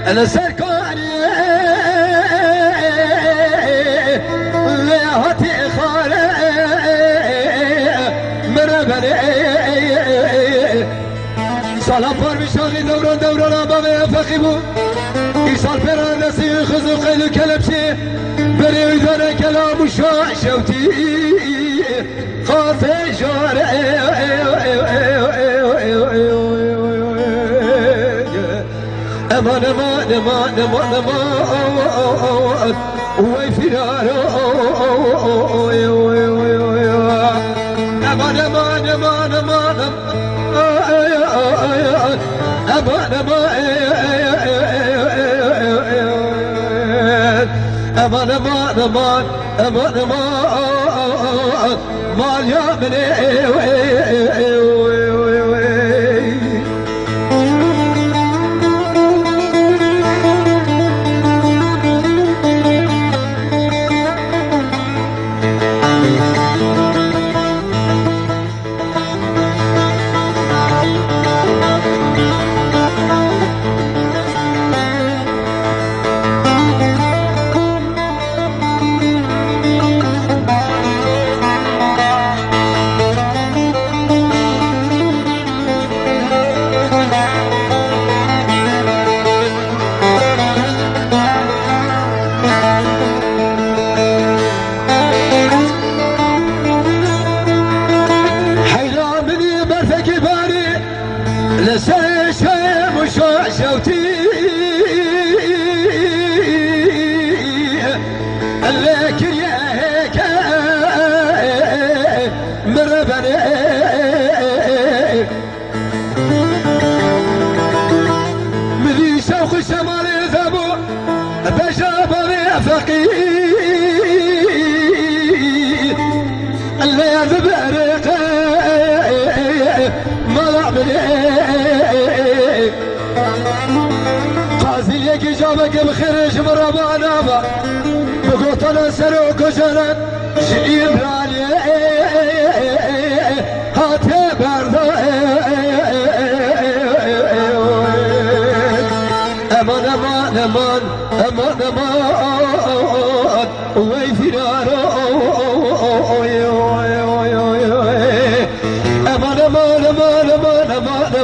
انا سركاني لهاتي خالي مربني سلام بار بشاغي دوران دوران آبا فقیبو ایسال پران نسی خزو قیل کلبشی بری ویدان کلام و شوتی خاطر جاره امان امان امان امان امان وی فرارو امان امان امان امان امان امان امان امان امان امان مال يا بني لسيشم وشوتي لكن يا هيك مربني مذي شوق الشمال يذهبوا بجابني فقير اللي يذهب ريقي قاضي يجي جابك بخير مرابا نابا بقوط انا سرو كشنا شئيم راني هاتي برضو امان امان امان امان امان وي فرارو امان امان امان امان امان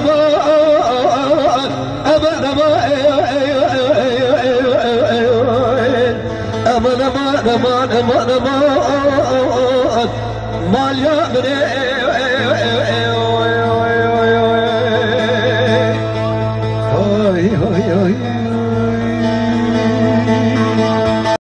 امان امان امان امان امان مال يا بني هاي هاي هاي